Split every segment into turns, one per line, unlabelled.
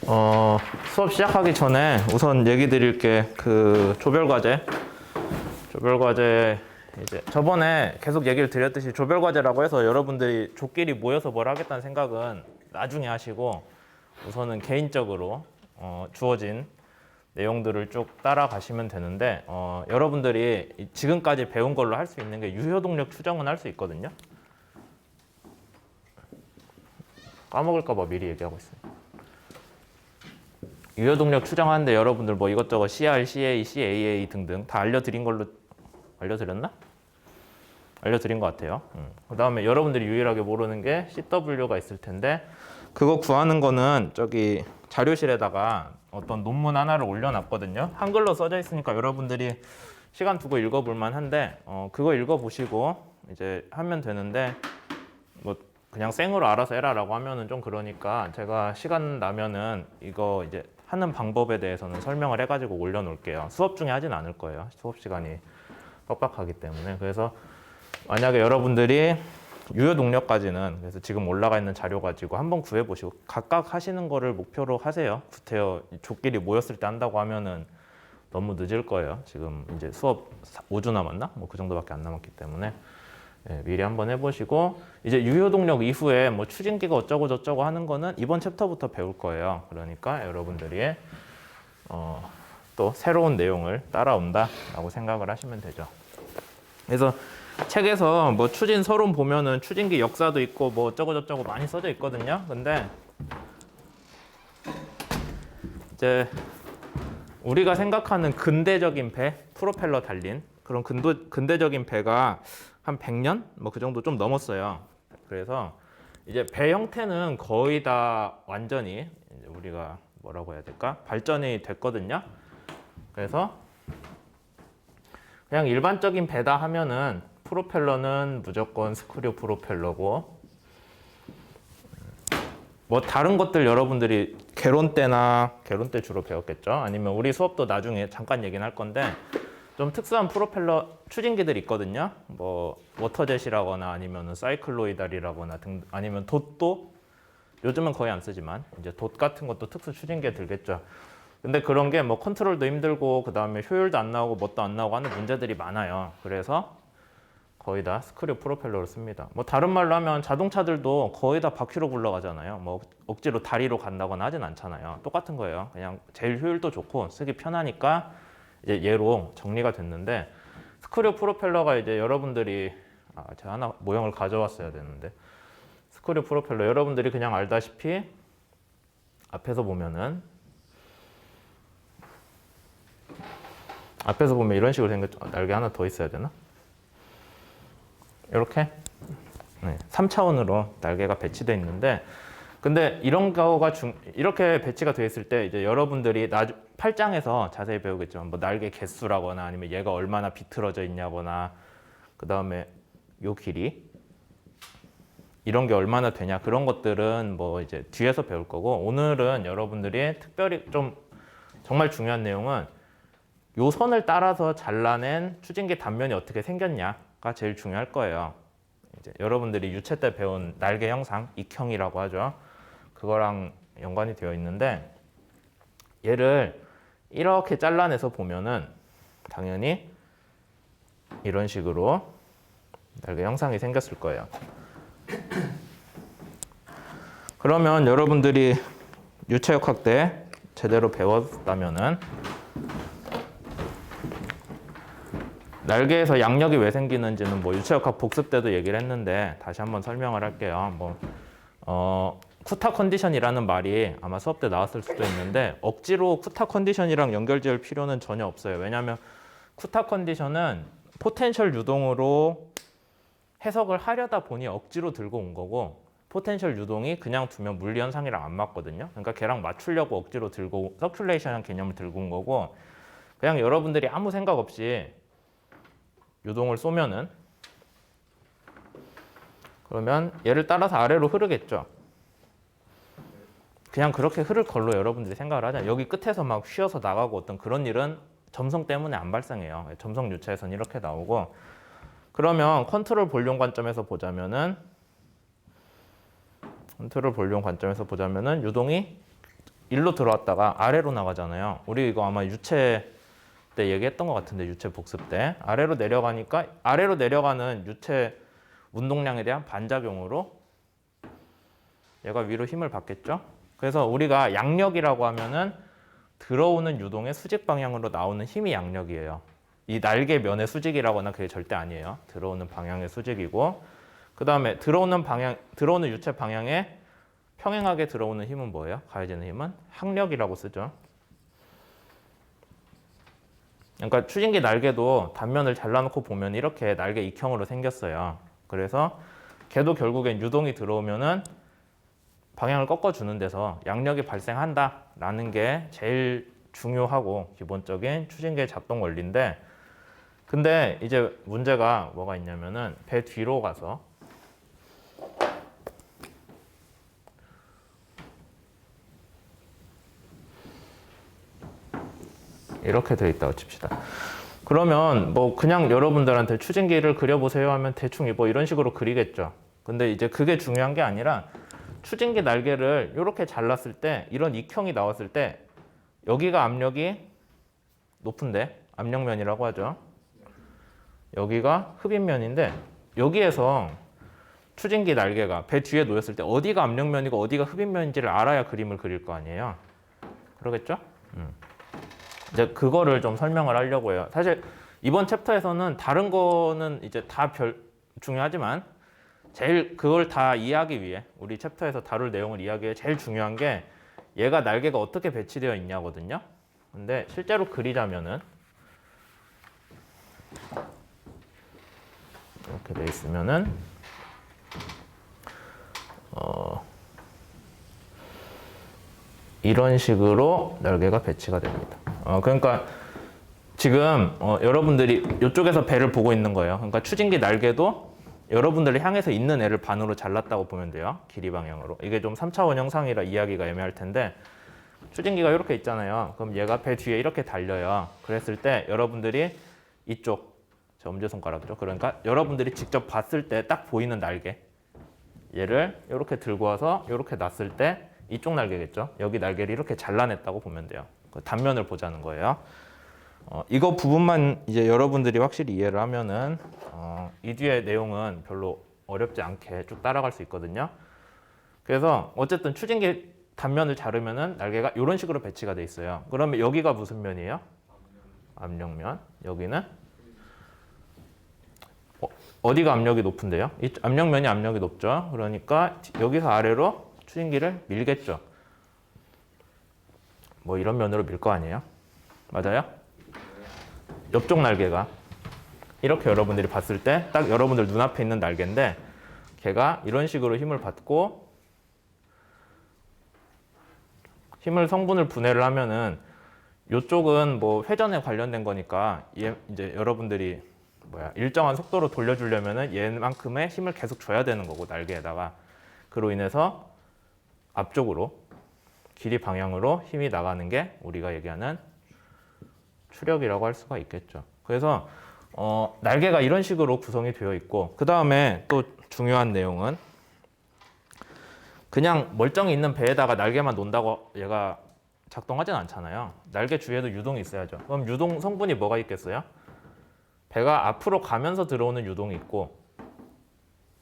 수업 시작하기 전에 우선 얘기 드릴 게 그 조별과제 이제 저번에 계속 얘기를 드렸듯이 조별과제라고 해서 여러분들이 조끼리 모여서 뭘 하겠다는 생각은 나중에 하시고 우선은 개인적으로 주어진 내용들을 쭉 따라가시면 되는데 여러분들이 지금까지 배운 걸로 할 수 있는 게 유효동력 추정은 할 수 있거든요. 까먹을까 봐 미리 얘기하고 있습니다. 유효동력 추정하는데 여러분들 뭐 이것저것 CR, CA, CAA 등등 다 알려드린 걸로 알려드렸나? 알려드린 것 같아요. 그 다음에 여러분들이 유일하게 모르는 게 CW가 있을 텐데 그거 구하는 거는 저기 자료실에다가 어떤 논문 하나를 올려놨거든요. 한글로 써져 있으니까 여러분들이 시간 두고 읽어볼 만한데 그거 읽어보시고 이제 하면 되는데 뭐 그냥 생으로 알아서 해라라고 하면은 좀 그러니까 제가 시간 나면은 이거 이제 하는 방법에 대해서는 설명을 해가지고 올려놓을게요. 수업 중에 하진 않을 거예요. 수업 시간이 빡빡하기 때문에. 그래서 만약에 여러분들이 유효 동력까지는 그래서 지금 올라가 있는 자료 가지고 한번 구해보시고 각각 하시는 거를 목표로 하세요. 구태여 조끼리 모였을 때 한다고 하면은 너무 늦을 거예요. 지금 이제 수업 5주 남았나? 뭐 그 정도밖에 안 남았기 때문에 미리 한번 해보시고 이제 유효 동력 이후에 뭐 추진기가 어쩌고 저쩌고 하는 거는 이번 챕터부터 배울 거예요. 그러니까 여러분들이 또 새로운 내용을 따라온다라고 생각을 하시면 되죠. 그래서 책에서 뭐 추진 서론 보면은 추진기 역사도 있고 뭐 어쩌고 저쩌고 많이 써져 있거든요. 근데 이제 우리가 생각하는 근대적인 배, 프로펠러 달린 그런 근대적인 배가 한 100년? 뭐 그 정도 좀 넘었어요. 그래서 이제 배 형태는 거의 다 완전히 이제 우리가 뭐라고 해야 될까? 발전이 됐거든요. 그래서 그냥 일반적인 배다 하면은 프로펠러는 무조건 스크류 프로펠러고 뭐 다른 것들 여러분들이 개론 때 주로 배웠겠죠. 아니면 우리 수업도 나중에 잠깐 얘기는 할 건데 좀 특수한 프로펠러 추진기들이 있거든요. 뭐 워터젯이라거나 아니면 사이클로이달이라거나 등 아니면 돛도 요즘은 거의 안 쓰지만 이제 돛 같은 것도 특수 추진기에 들겠죠. 근데 그런 게 뭐 컨트롤도 힘들고 그 다음에 효율도 안 나오고 뭣도 안 나오고 하는 문제들이 많아요. 그래서 거의 다 스크류 프로펠러를 씁니다. 뭐 다른 말로 하면 자동차들도 거의 다 바퀴로 굴러가잖아요. 뭐 억지로 다리로 간다거나 하진 않잖아요. 똑같은 거예요. 그냥 제일 효율도 좋고 쓰기 편하니까 이제 얘로 정리가 됐는데 스크류 프로펠러가 이제 여러분들이 제가 하나 모형을 가져왔어야 되는데 스크류 프로펠러 여러분들이 그냥 알다시피 앞에서 보면 이런 식으로 생겼죠. 날개 하나 더 있어야 되나? 이렇게 3차원으로 날개가 배치되어 있는데 근데 이런 거가 이렇게 배치가 되어 있을 때 이제 여러분들이 8장에서 자세히 배우겠지만 뭐 날개 개수라거나 아니면 얘가 얼마나 비틀어져 있냐거나 그 다음에 요 길이 이런 게 얼마나 되냐 그런 것들은 뭐 이제 뒤에서 배울 거고 오늘은 여러분들이 특별히 좀 정말 중요한 내용은 요 선을 따라서 잘라낸 추진기 단면이 어떻게 생겼냐가 제일 중요할 거예요. 이제 여러분들이 유체 때 배운 날개 형상, 익형이라고 하죠. 그거랑 연관이 되어 있는데 얘를 이렇게 잘라내서 보면은 당연히 이런 식으로 날개 형상이 생겼을 거예요. 그러면 여러분들이 유체역학 때 제대로 배웠다면은 날개에서 양력이 왜 생기는지는 뭐 유체역학 복습 때도 얘기를 했는데 다시 한번 설명을 할게요. 쿠타 컨디션이라는 말이 아마 수업 때 나왔을 수도 있는데 억지로 쿠타 컨디션이랑 연결 지을 필요는 전혀 없어요. 왜냐하면 쿠타 컨디션은 포텐셜 유동으로 해석을 하려다 보니 억지로 들고 온 거고 포텐셜 유동이 그냥 두면 물리 현상이랑 안 맞거든요. 그러니까 걔랑 맞추려고 억지로 들고 서큘레이션한 개념을 들고 온 거고 그냥 여러분들이 아무 생각 없이 유동을 쏘면은 그러면 얘를 따라서 아래로 흐르겠죠. 그냥 그렇게 흐를 걸로 여러분들이 생각을 하잖아요. 여기 끝에서 막 휘어서 나가고 어떤 그런 일은 점성 때문에 안 발생해요. 점성 유체에서는 이렇게 나오고 그러면 컨트롤 볼륨 관점에서 보자면은 유동이 일로 들어왔다가 아래로 나가잖아요. 우리 이거 아마 유체 때 얘기했던 것 같은데, 유체 복습 때 아래로 내려가니까 아래로 내려가는 유체 운동량에 대한 반작용으로 얘가 위로 힘을 받겠죠. 그래서 우리가 양력이라고 하면은 들어오는 유동의 수직 방향으로 나오는 힘이 양력이에요. 이 날개 면의 수직이라거나 그게 절대 아니에요. 들어오는 방향의 수직이고, 그 다음에 들어오는 유체 방향에 평행하게 들어오는 힘은 뭐예요? 가해지는 힘은 항력이라고 쓰죠. 그러니까 추진기 날개도 단면을 잘라놓고 보면 이렇게 날개 익형으로 생겼어요. 그래서 걔도 결국엔 유동이 들어오면은 방향을 꺾어주는 데서 양력이 발생한다라는 게 제일 중요하고 기본적인 추진기의 작동 원리인데, 근데 이제 문제가 뭐가 있냐면은 배 뒤로 가서 이렇게 되어 있다고 칩시다. 그러면 뭐 그냥 여러분들한테 추진기를 그려보세요 하면 대충 뭐 이런 식으로 그리겠죠. 근데 이제 그게 중요한 게 아니라 추진기 날개를 이렇게 잘랐을 때 이런 익형이 나왔을 때 여기가 압력이 높은데 압력면이라고 하죠. 여기가 흡입면인데 여기에서 추진기 날개가 배 뒤에 놓였을 때 어디가 압력면이고 어디가 흡입면인지를 알아야 그림을 그릴 거 아니에요. 그러겠죠? 이제 그거를 좀 설명을 하려고 해요. 사실 이번 챕터에서는 다른 거는 이제 다 중요하지만 제일 그걸 다 이해하기 위해 우리 챕터에서 다룰 내용을 이해하기 위해 제일 중요한 게 얘가 날개가 어떻게 배치되어 있냐거든요. 근데 실제로 그리자면은 이렇게 돼 있으면은 이런 식으로 날개가 배치가 됩니다. 그러니까 지금 여러분들이 이쪽에서 배를 보고 있는 거예요. 그러니까 추진기 날개도 여러분들을 향해서 있는 애를 반으로 잘랐다고 보면 돼요. 길이 방향으로. 이게 좀 3차원 형상이라 이해하기가 애매할 텐데 추진기가 이렇게 있잖아요. 그럼 얘가 배 뒤에 이렇게 달려요. 그랬을 때 여러분들이 이쪽, 저 엄지손가락이죠. 그러니까 여러분들이 직접 봤을 때 딱 보이는 날개, 얘를 이렇게 들고 와서 이렇게 놨을 때 이쪽 날개겠죠. 여기 날개를 이렇게 잘라냈다고 보면 돼요. 그 단면을 보자는 거예요. 이거 부분만 이제 여러분들이 확실히 이해를 하면은 이 뒤에 내용은 별로 어렵지 않게 쭉 따라갈 수 있거든요. 그래서 어쨌든 추진기 단면을 자르면은 날개가 이런 식으로 배치가 돼 있어요. 그러면 여기가 무슨 면이에요? 압력면. 여기는 어디가 압력이 높은데요? 이 압력면이 압력이 높죠. 그러니까 여기서 아래로 추진기를 밀겠죠. 뭐 이런 면으로 밀 거 아니에요? 맞아요? 옆쪽 날개가 이렇게 여러분들이 봤을 때 딱 여러분들 눈앞에 있는 날개인데 걔가 이런 식으로 힘을 받고 힘을 성분을 분해를 하면은 이쪽은 뭐 회전에 관련된 거니까 이제 여러분들이 일정한 속도로 돌려주려면은 얘만큼의 힘을 계속 줘야 되는 거고 날개에다가 그로 인해서 앞쪽으로 길이 방향으로 힘이 나가는 게 우리가 얘기하는 추력이라고 할 수가 있겠죠. 그래서 날개가 이런 식으로 구성이 되어 있고 그 다음에 또 중요한 내용은 그냥 멀쩡히 있는 배에다가 날개만 놓는다고 얘가 작동하진 않잖아요. 날개 주위에도 유동이 있어야죠. 그럼 유동 성분이 뭐가 있겠어요? 배가 앞으로 가면서 들어오는 유동이 있고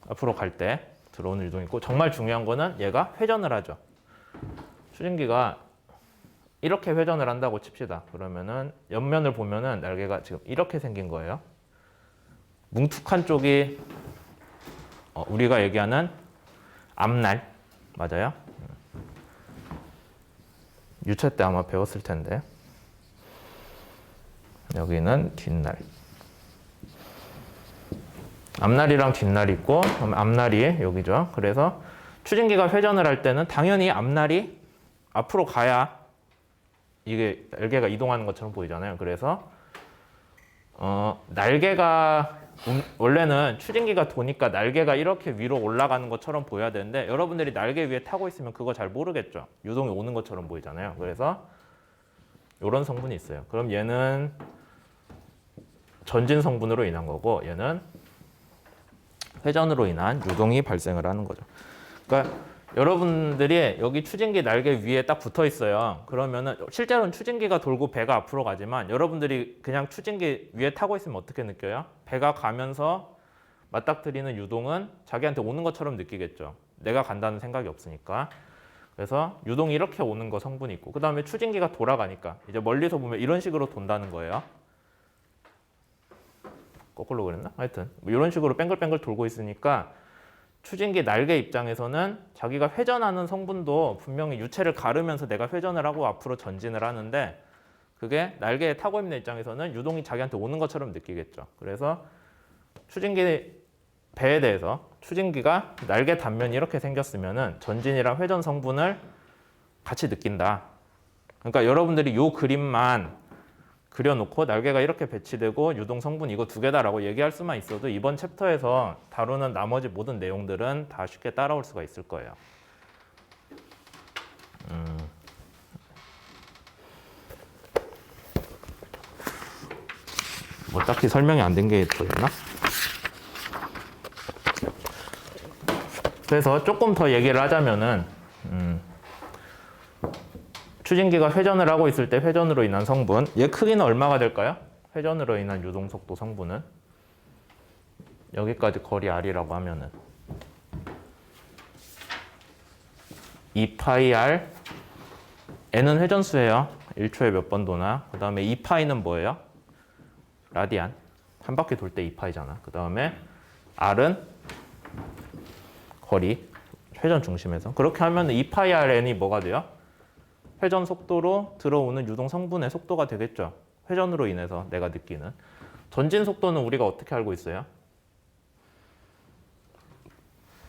앞으로 갈 때 들어오는 유동이 있고 정말 중요한 거는 얘가 회전을 하죠. 추진기가 이렇게 회전을 한다고 칩시다. 그러면은 옆면을 보면은 날개가 지금 이렇게 생긴 거예요. 뭉툭한 쪽이 우리가 얘기하는 앞날 맞아요? 유체 때 아마 배웠을 텐데 여기는 뒷날. 앞날이랑 뒷날이 있고 그럼 앞날이 여기죠. 그래서 추진기가 회전을 할 때는 당연히 앞날이 앞으로 가야 이게 날개가 이동하는 것처럼 보이잖아요. 그래서 날개가 원래는 추진기가 도니까 날개가 이렇게 위로 올라가는 것처럼 보여야 되는데 여러분들이 날개 위에 타고 있으면 그거 잘 모르겠죠. 유동이 오는 것처럼 보이잖아요. 그래서 이런 성분이 있어요. 그럼 얘는 전진 성분으로 인한 거고 얘는 회전으로 인한 유동이 발생을 하는 거죠. 그러니까 여러분들이 여기 추진기 날개 위에 딱 붙어 있어요. 그러면은 실제로는 추진기가 돌고 배가 앞으로 가지만 여러분들이 그냥 추진기 위에 타고 있으면 어떻게 느껴요? 배가 가면서 맞닥뜨리는 유동은 자기한테 오는 것처럼 느끼겠죠. 내가 간다는 생각이 없으니까. 그래서 유동이 이렇게 오는 거 성분이 있고, 그 다음에 추진기가 돌아가니까 이제 멀리서 보면 이런 식으로 돈다는 거예요. 거꾸로 그랬나? 하여튼 뭐 이런 식으로 뱅글뱅글 돌고 있으니까 추진기 날개 입장에서는 자기가 회전하는 성분도 분명히 유체를 가르면서 내가 회전을 하고 앞으로 전진을 하는데, 그게 날개에 타고 있는 입장에서는 유동이 자기한테 오는 것처럼 느끼겠죠. 그래서 추진기 배에 대해서 추진기가 날개 단면이 이렇게 생겼으면은 전진이랑 회전 성분을 같이 느낀다. 그러니까 여러분들이 이 그림만 그려놓고 날개가 이렇게 배치되고 유동 성분 이거 두 개다라고 얘기할 수만 있어도 이번 챕터에서 다루는 나머지 모든 내용들은 다 쉽게 따라올 수가 있을 거예요. 뭐 딱히 설명이 안 된 게 또 있나? 그래서 조금 더 얘기를 하자면은 추진기가 회전을 하고 있을 때 회전으로 인한 성분, 얘 크기는 얼마가 될까요? 회전으로 인한 유동 속도 성분은 여기까지 거리 r이라고 하면은 2파이 r, n은 회전수예요. 1초에 몇 번 도나. 그 다음에 2파이는 뭐예요? 라디안. 한 바퀴 돌 때 2파이잖아. 그 다음에 r은 거리, 회전 중심에서. 그렇게 하면 2파이 rn이 뭐가 돼요? 회전 속도로 들어오는 유동 성분의 속도가 되겠죠. 회전으로 인해서 내가 느끼는. 전진 속도는 우리가 어떻게 알고 있어요?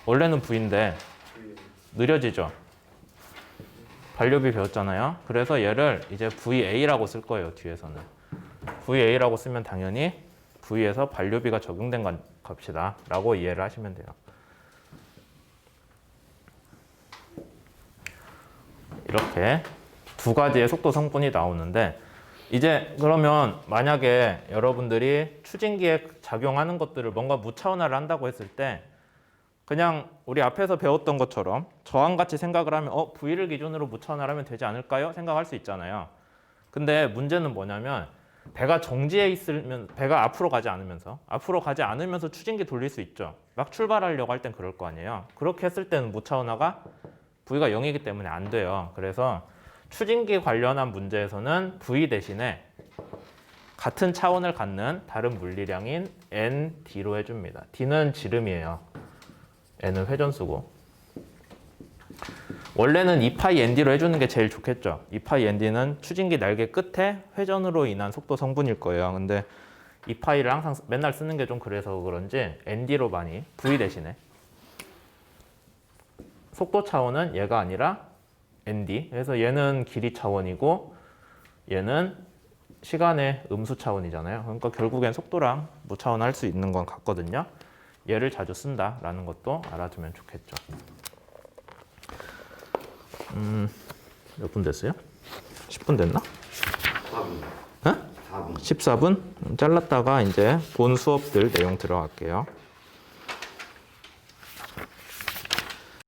원래는 V인데 느려지죠. 반류비 배웠잖아요. 그래서 얘를 이제 VA라고 쓸 거예요. 뒤에서는. VA라고 쓰면 당연히 V에서 반류비가 적용된 값이다 라고 이해를 하시면 돼요. 이렇게 두 가지의 속도 성분이 나오는데, 이제 그러면 만약에 여러분들이 추진기에 작용하는 것들을 뭔가 무차원화를 한다고 했을 때 그냥 우리 앞에서 배웠던 것처럼 저항같이 생각을 하면 V를 기준으로 무차원화를 하면 되지 않을까요? 생각할 수 있잖아요. 근데 문제는 뭐냐면 배가 정지해 있으면 배가 앞으로 가지 않으면서 추진기 돌릴 수 있죠. 막 출발하려고 할 땐 그럴 거 아니에요. 그렇게 했을 때는 무차원화가 V가 0이기 때문에 안 돼요. 그래서 추진기 관련한 문제에서는 V 대신에 같은 차원을 갖는 다른 물리량인 ND로 해줍니다. D는 지름이에요. N은 회전수고. 원래는 2파이 ND로 해주는 게 제일 좋겠죠. 2파이 ND는 추진기 날개 끝에 회전으로 인한 속도 성분일 거예요. 근데 2파이를 항상 맨날 쓰는 게 좀 그래서 그런지 ND로 많이, V 대신에. 속도 차원은 얘가 아니라 ND. 그래서 얘는 길이 차원이고 얘는 시간의 음수 차원이잖아요. 그러니까 결국엔 속도랑 무차원할 수 있는 건 같거든요. 얘를 자주 쓴다라는 것도 알아두면 좋겠죠. 몇 분 됐어요? 10분 됐나?
4분.
어? 14분? 잘랐다가 이제 본 수업들 내용 들어갈게요.